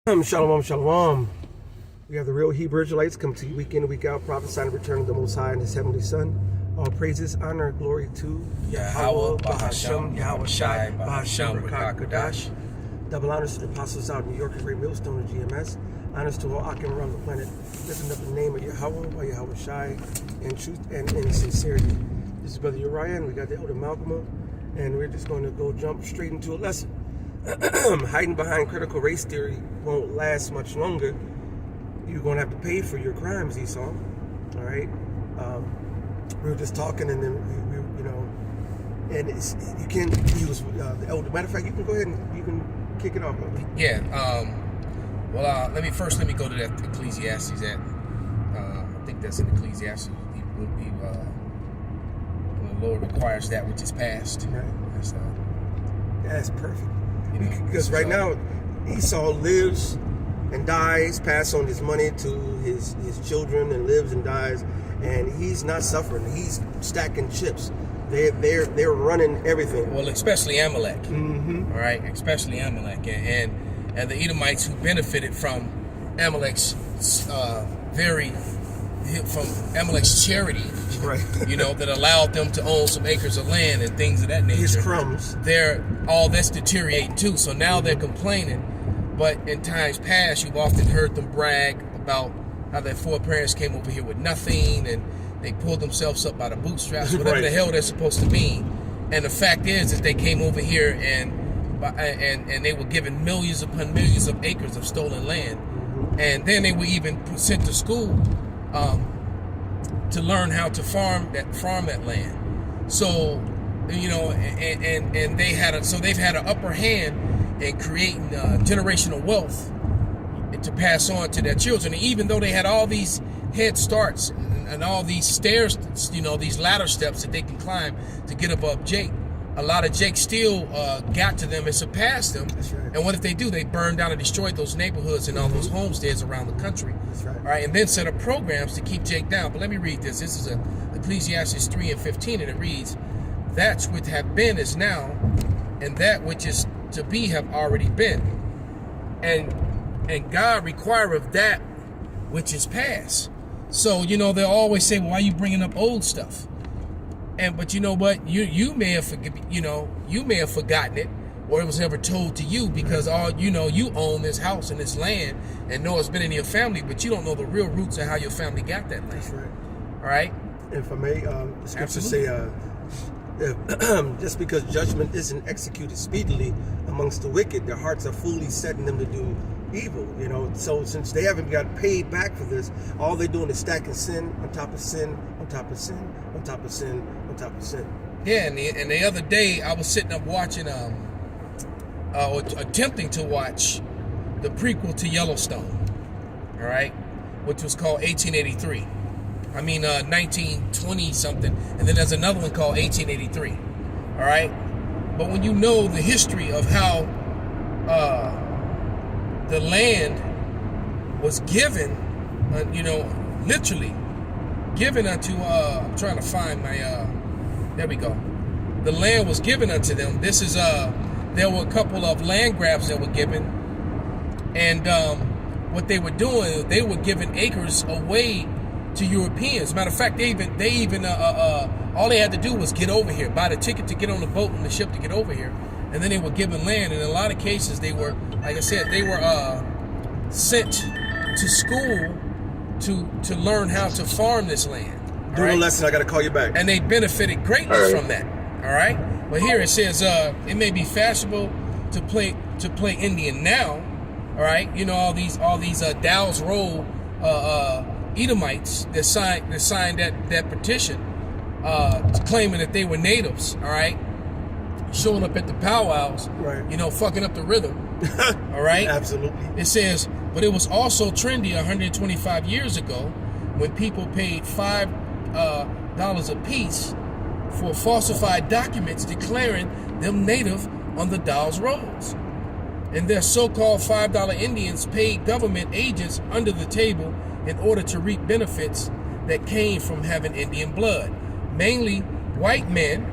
Shalom, shalom. We have the real Hebrew Israelites come to you week in and week out, prophesying the return of the Most High and His Heavenly Son. All praises, honor, glory to Yahawah, Bahasham, Yahawashi, Bahasham, Qadash. Double honors to the apostles out in New York and Great Millstone and GMS. Honors to all Akim around the planet, lifting up the name of Yahawah, Yahawashi, in truth and in sincerity. This is Brother Uriah, and we got the Elder Malcolm, and we're just going to go jump straight into a lesson. Hiding behind critical race theory won't last much longer. You're going to have to pay for your crimes, Esau. All right. We were just talking, and then and you can use the elder. Matter of fact, you can go ahead and you can kick it off. Yeah. Let me go to that Ecclesiastes. I think that's in Ecclesiastes. When the Lord requires that which is past. Right. That's perfect. Because right now, Esau lives and dies, pass on his money to his children, and lives and dies, and he's not suffering. He's stacking chips. They're running everything. Well, especially Amalek. Mm-hmm. All right, especially Amalek, and the Edomites who benefited from Amalek's Amalek's charity. Right. That allowed them to own some acres of land and things of that nature. His crumbs. All that's deteriorating too. So now they're complaining. But in times past, you've often heard them brag about how their foreparents came over here with nothing and they pulled themselves up by the bootstraps, whatever right. the hell they're supposed to mean. And the fact is that they came over here and they were given millions upon millions of acres of stolen land. And then they were even sent to school to learn how to farm that land. So, and they've had an upper hand in creating generational wealth to pass on to their children. And even though they had all these head starts and all these stairs, these ladder steps that they can climb to get above Jake, a lot of Jake still got to them and surpassed them. That's right. And what if they do? They burn down and destroy those neighborhoods and all those homesteads around the country. That's right. All right, and then set up programs to keep Jake down. But let me read this. This is Ecclesiastes 3:15, and it reads, "That which have been is now, and that which is to be have already been. And God requireth that which is past." So, they'll always say, "Well, why are you bringing up old stuff?" But you know what? You may have forgotten it, or it was never told to you because you own this house and this land and know it's been in your family, but you don't know the real roots of how your family got that land. That's right. All right. If I may, the scriptures say, just because judgment isn't executed speedily amongst the wicked, their hearts are fully setting them to do evil. So since they haven't got paid back for this, all they're doing is stacking sin on top of sin on top of sin on top of sin on top of sin. Yeah, and the other day I was sitting up watching or attempting to watch the prequel to Yellowstone, all right, which was called 1920 something, and then there's another one called 1883, all right. But when you know the history of how the land was given, literally given unto, I'm trying to find my, there we go. The land was given unto them. This is, there were a couple of land grabs that were given. And what they were doing, they were giving acres away to Europeans. Matter of fact, they even all they had to do was get over here, buy the ticket to get on the boat and the ship to get over here. And then they were given land. And in a lot of cases, they were, like I said, they were sent to school to learn how to farm this land. Do a lesson, I got to call you back. And they benefited greatly from that. All right. But here it says it may be fashionable to play Indian now. All right. All these Dow's Roll Edomites that signed that petition claiming that they were natives. All right. Showing up at the powwows. Right. Fucking up the rhythm. All right. Absolutely. It says, but it was also trendy 125 years ago when people paid $5 a piece for falsified documents declaring them native on the Dawes rolls. And their so-called $5 Indians paid government agents under the table in order to reap benefits that came from having Indian blood. Mainly white men,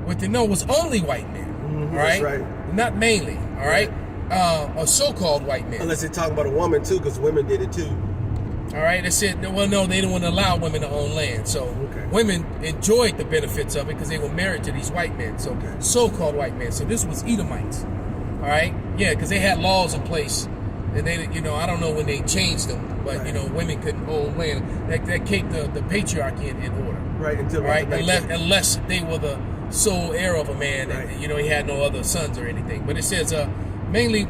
it was only white men, all right? That's right. Not mainly, all right? or so-called white men. Unless they're talking about a woman too, because women did it too. All right, they said, well, no, they didn't want to allow women to own land. So women enjoyed the benefits of it because they were married to these white men, so so-called white men. So this was Edomites. All right, yeah, because they had laws in place, and they, you know, I don't know when they changed them, but you know, women couldn't own land. That kept the patriarchy in order. Right. Until unless they were the sole heir of a man, and you know, he had no other sons or anything. But it says mainly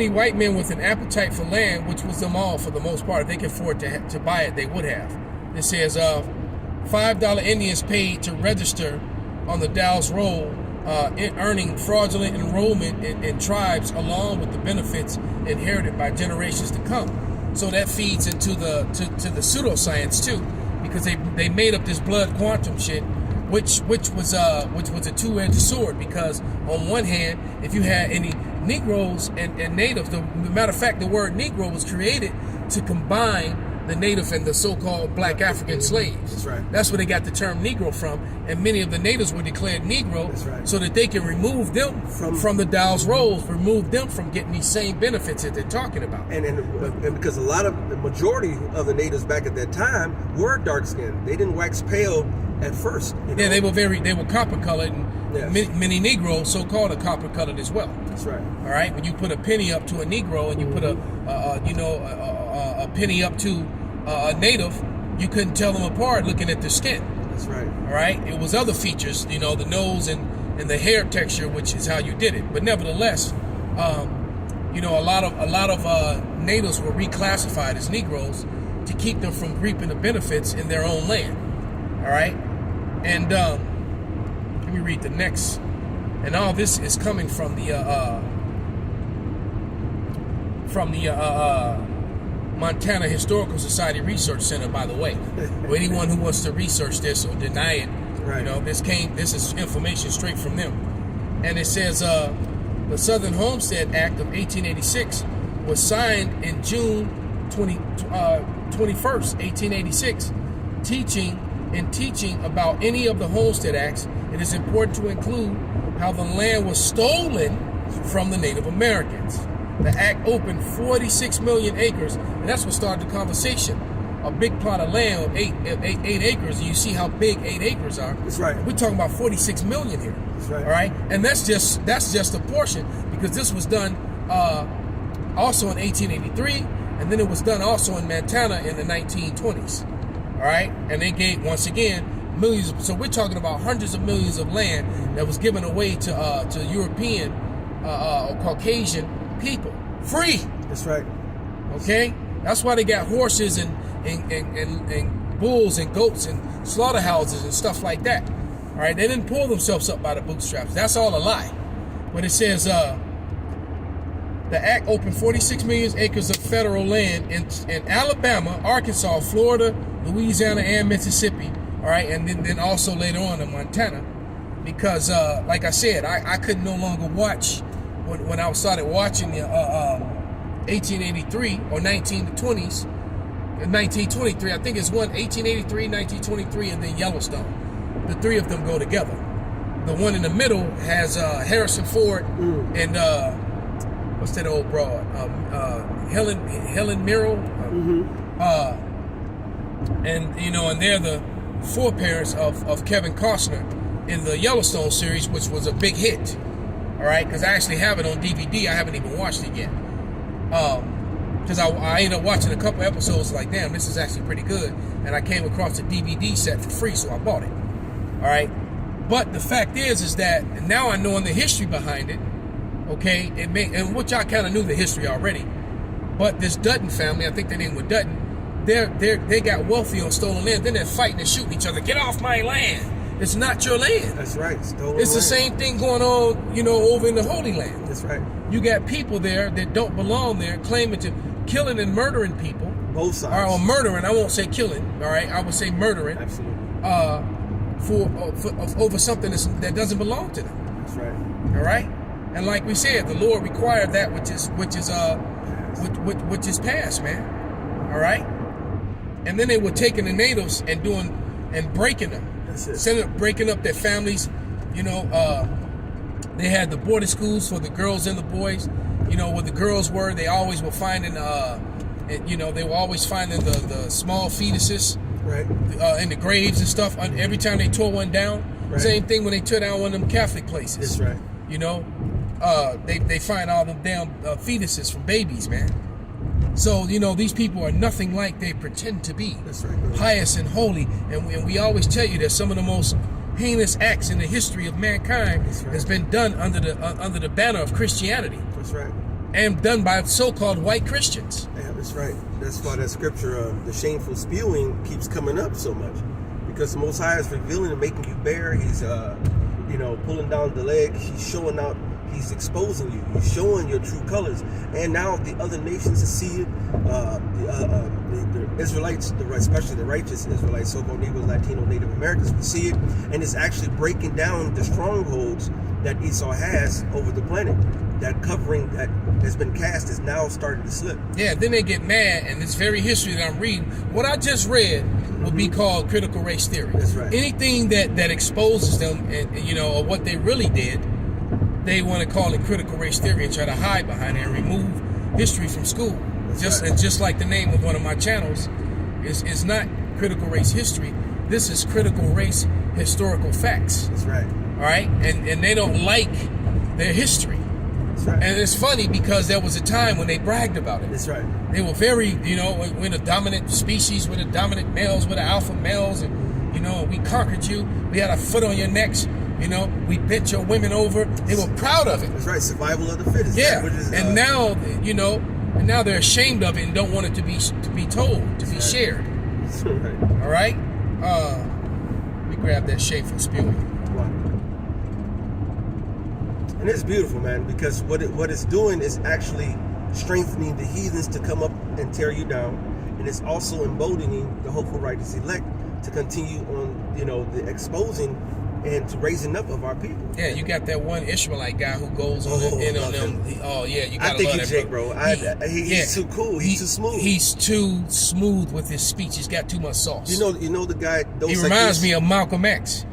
white men with an appetite for land, which was them all for the most part. If they could afford to buy it, they would have. It says $5 Indians paid to register on the Dow's roll, earning fraudulent enrollment in tribes along with the benefits inherited by generations to come. So that feeds into the pseudoscience too, because they made up this blood quantum shit, which was a two-edged sword. Because on one hand, if you had any Negroes and natives, the matter of fact, the word Negro was created to combine the native and the so-called black African slaves. That's right. That's where they got the term Negro from, and many of the natives were declared Negro so that they can remove them from the Dow's rolls, remove them from getting these same benefits that they're talking about. And because the majority of the natives back at that time were dark-skinned. They didn't wax pale at first. You know? Yeah, they were copper-colored, and many Negroes so-called are copper-colored as well. That's right. All right, when you put a penny up to a Negro and you put a penny up to a native, you couldn't tell them apart looking at their skin. That's right. All right, it was other features, you know, the nose and the hair texture, which is how you did it. But nevertheless, you know, a lot of natives were reclassified as Negroes to keep them from reaping the benefits in their own land. All right, and let me read the next. And all this is coming from the Montana Historical Society Research Center, by the way. For anyone who wants to research this or deny it, you know, this is information straight from them. And it says the Southern Homestead Act of 1886 was signed in June 21st, 1886. Teaching about any of the Homestead Acts, it is important to include how the land was stolen from the Native Americans. The act opened 46 million acres, and that's what started the conversation. A big plot of land of eight acres, and you see how big 8 acres are. That's right. We're talking about 46 million here. That's right. All right, and that's just a portion, because this was done also in 1883, and then it was done also in Montana in the 1920s. All right, and they gave, once again, millions. So we're talking about hundreds of millions of land that was given away to European or Caucasian people, free. That's right. Okay, that's why they got horses and bulls and goats and slaughterhouses and stuff like that. All right, they didn't pull themselves up by the bootstraps. That's all a lie. But it says the act opened 46 million acres of federal land in Alabama, Arkansas, Florida, Louisiana, and Mississippi. All right, and then also later on in Montana, because like I said, I could no longer watch when I started watching the 1883 or 1920s, 1923. I think it's 1883, 1923, and then Yellowstone. The three of them go together. The one in the middle has Harrison Ford and what's that old broad? Helen Mirren. And you know, and they're the foreparents of Kevin Costner in the Yellowstone series, which was a big hit. All right, because I actually have it on DVD. I haven't even watched it yet. Because I ended up watching a couple episodes, like, damn, this is actually pretty good. And I came across the DVD set for free, so I bought it. All right, but the fact is that now I know the history behind it. Okay, and which I kind of knew the history already. But this Dutton family, I think their name was Dutton. They got wealthy on stolen land. Then they're fighting and shooting each other. Get off my land! It's not your land. That's right. Stolen it's land. The same thing going on, you know, over in the Holy Land. That's right. You got people there that don't belong there, claiming to killing and murdering people. Both sides. Or murdering. I won't say killing. All right, I would say murdering. Absolutely. For over something that doesn't belong to them. That's right. All right. And like we said, the Lord required that which is past, man. All right. And then they were taking the natives and breaking them. Breaking up their families, you know, They had the boarding schools for the girls and the boys. You know, where the girls were, they always were finding, you know, they were always finding the small fetuses, right, in the graves and stuff. Every time they tore one down, right. Same thing when they tore down one of them Catholic places. That's right. You know, they find all them damn fetuses from babies, man. So, you know, these people are nothing like they pretend to be. That's right. Pious and holy. And we always tell you that some of the most heinous acts in the history of mankind has been done under the banner of Christianity. That's right. And done by so-called white Christians. Yeah, that's right. That's why that scripture, the shameful spewing, keeps coming up so much. Because the Most High is revealing and making you bare. He's, you know, pulling down the leg. He's showing out. He's exposing you. He's showing your true colors. And now the other nations see it. The Israelites, especially the righteous Israelites, so-called Negroes, Latino, Native Americans, will see it. And it's actually breaking down the strongholds that Esau has over the planet. That covering that has been cast is now starting to slip. Yeah, then they get mad, and this very history that I'm reading, what I just read would be called critical race theory. That's right. Anything that exposes them, and you know, or what they really did, they want to call it critical race theory and try to hide behind it and remove history from school. And just like the name of one of my channels is not critical race history. This is critical race historical facts. That's right. All right, and they don't like their history. That's right. And it's funny because there was a time when they bragged about it. That's right. They were very, you know, we're the dominant species, we're the dominant males, we're the alpha males, and you know, we conquered you. We had a foot on your necks. You know, we bent your women over. They were proud of it. That's right. Survival of the fittest. Yeah. And now, you know, and now they're ashamed of it and don't want it to be told, to be shared. That's right. All right. Let me grab that shameful spewing. Wow. And it's beautiful, man, because what it's doing is actually strengthening the heathens to come up and tear you down, and it's also emboldening the hopeful righteous elect to continue on, you know, the exposing and to raising up of our people. Yeah, you got that one Ishmaelite guy who goes on in on them. Oh yeah, you gotta I think love he's that, Jake, bro. He's too cool. He's too smooth. He's too smooth with his speech. He's got too much sauce. You know the guy. He reminds me of Malcolm X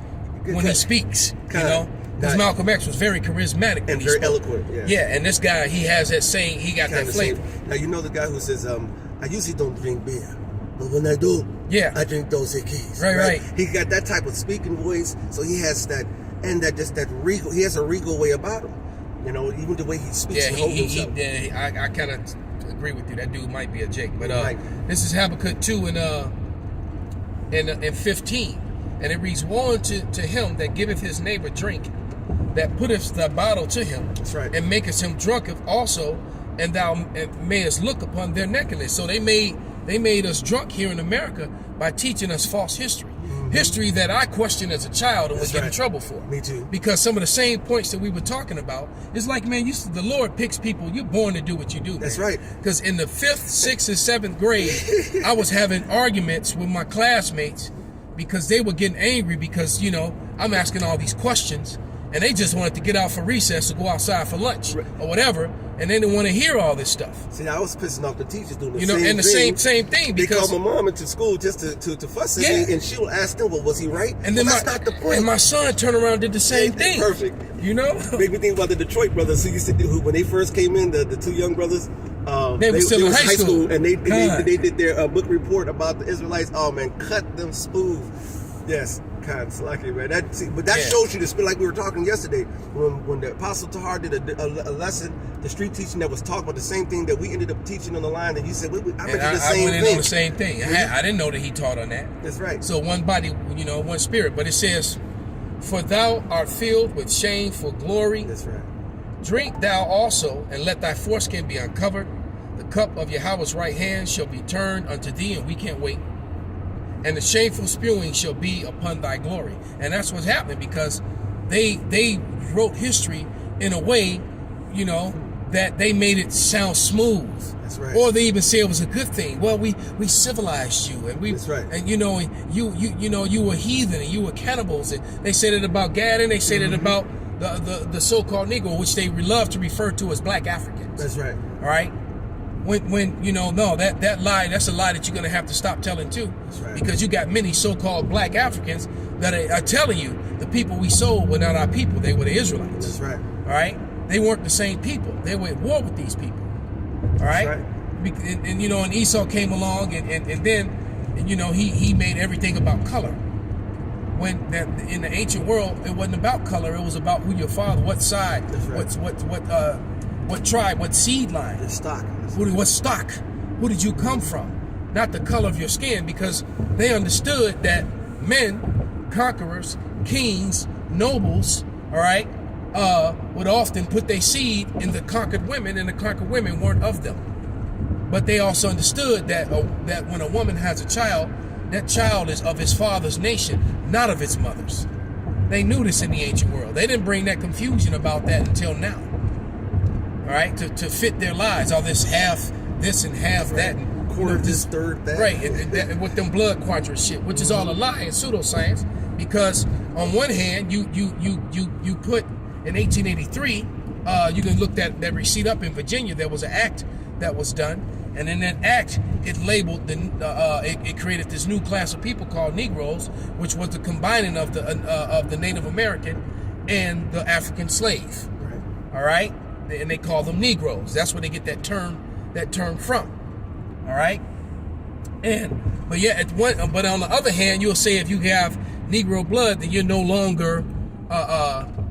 when he speaks. You know, because Malcolm X was very charismatic and very eloquent. Yeah, and this guy, he has that saying. He got that flavor. Now you know the guy who says, "I usually don't drink beer, but when I do, I drink Dos Equis." Right. He got that type of speaking voice, so he has that, and that regal. He has a regal way about him. You know, even the way he speaks and holds himself. I kind of agree with you. That dude might be a Jake, but this is Habakkuk 2 in 15, and it reads, "Woe to him that giveth his neighbor drink, that putteth the bottle to him, that's right, and maketh him drunk also, and thou mayest look upon their nakedness." So they made us drunk here in America by teaching us false history. History that I questioned as a child and was getting in trouble for. Me too. Because some of the same points that we were talking about, it's like, man, the Lord picks people. You're born to do what you do, man. That's right. Because in the 5th, 6th, and 7th grade, I was having arguments with my classmates because they were getting angry because, you know, I'm asking all these questions and they just wanted to get out for recess or go outside for lunch or whatever, and they didn't want to hear all this stuff. See, I was pissing off the teachers doing the same thing. You know, and the same thing because they called my mom into school just to fuss at me, and she'll ask them, "Well, was he right?" And then that's not the point. And my son turned around and did the same thing. Perfect. You know, make me think about the Detroit brothers who used to do when they first came in. The two young brothers. They were still in high school, and they did their book report about the Israelites. Oh man, cut them smooth. Yes. Kind of lucky, man. That shows you the spirit, like we were talking yesterday when the Apostle Tahar did a lesson, the street teaching that was talking about the same thing that we ended up teaching on the line. And you said, I bet you the same thing. I went in on the same thing. I didn't know that he taught on that. That's right. So one body, you know, one spirit. But it says, "For thou art filled with shame for glory. That's right. Drink thou also, and let thy foreskin be uncovered. The cup of Yahweh's right hand shall be turned unto thee," and we can't wait. "And the shameful spewing shall be upon thy glory." And that's what's happening because they wrote history in a way, you know, that they made it sound smooth. That's right. Or they even say it was a good thing. Well, we civilized you, and that's right. And you know, you were heathen and you were cannibals. And they said it about Gad, and they said it about the so-called Negro, which they love to refer to as black Africans. That's right. All right. when you know, no, that lie, that's a lie that you're going to have to stop telling too. That's right. Because you got many so-called black Africans that are telling you the people we sold were not our people, they were the Israelites. That's right. All right? They weren't the same people. They were at war with these people. All right? That's right. And you know, and Esau came along and then, you know, he made everything about color. When that in the ancient world, it wasn't about color, it was about who your father, what side, That's right. what tribe, what seed line. The stock. What stock? Who did you come from? Not the color of your skin, because they understood that men, conquerors, kings, nobles, all right, would often put their seed in the conquered women, and the conquered women weren't of them. But they also understood that that when a woman has a child, that child is of his father's nation, not of its mother's. They knew this in the ancient world. They didn't bring that confusion about that until now. All right, to fit their lives, all this half this and half that, and quarter this, third that, right, and with them blood quadrant shit, which is all a lie and pseudoscience. Because on one hand, you put in 1883, you can look that receipt up in Virginia. There was an act that was done, and in that act, it labeled it created this new class of people called Negroes, which was the combining of the Native American and the African slave. Right. All right. And they call them Negroes. That's where they get that term from. All right. But on the other hand, you'll say if you have Negro blood, then you're no longer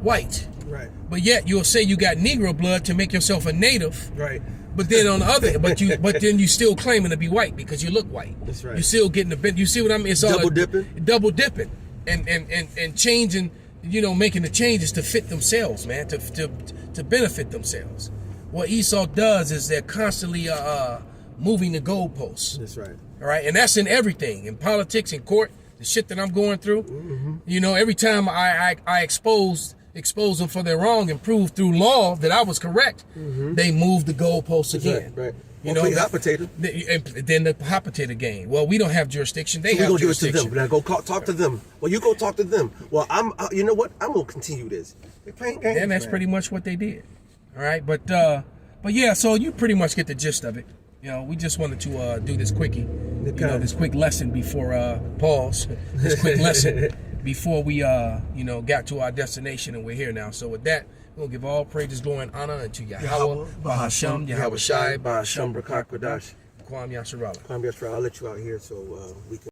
white. Right. But yet you'll say you got Negro blood to make yourself a native. Right. But then on the other, but then you still claiming to be white because you look white. That's right. You still getting the bit. You see what I mean? It's all double dipping, and changing. You know, making the changes to fit themselves, man, to benefit themselves. What Esau does is they're constantly moving the goalposts. That's right. All right, and that's in everything, in politics, in court, the shit that I'm going through. Mm-hmm. You know, every time I expose them for their wrong and prove through law that I was correct, mm-hmm. they move the goalposts again. Right. You know, hot potato. Then the hot potato game. Well, we don't have jurisdiction. They have jurisdiction. Give it to them. Now go talk to them. Well, you go talk to them. Well, you know what? I'm gonna continue this. They're playing games. And that's pretty much what they did. All right, but yeah. So you pretty much get the gist of it. You know, we just wanted to do this quickie. You know, this quick lesson before pause. This quick lesson before we got to our destination, and we're here now. So with that, we'll give all praises, glory, and honor unto Yahawah, Bahasham, Yahawashi, Bahasham, Barak, Qadash, Kwam Yasharala. I'll let you out here so we can.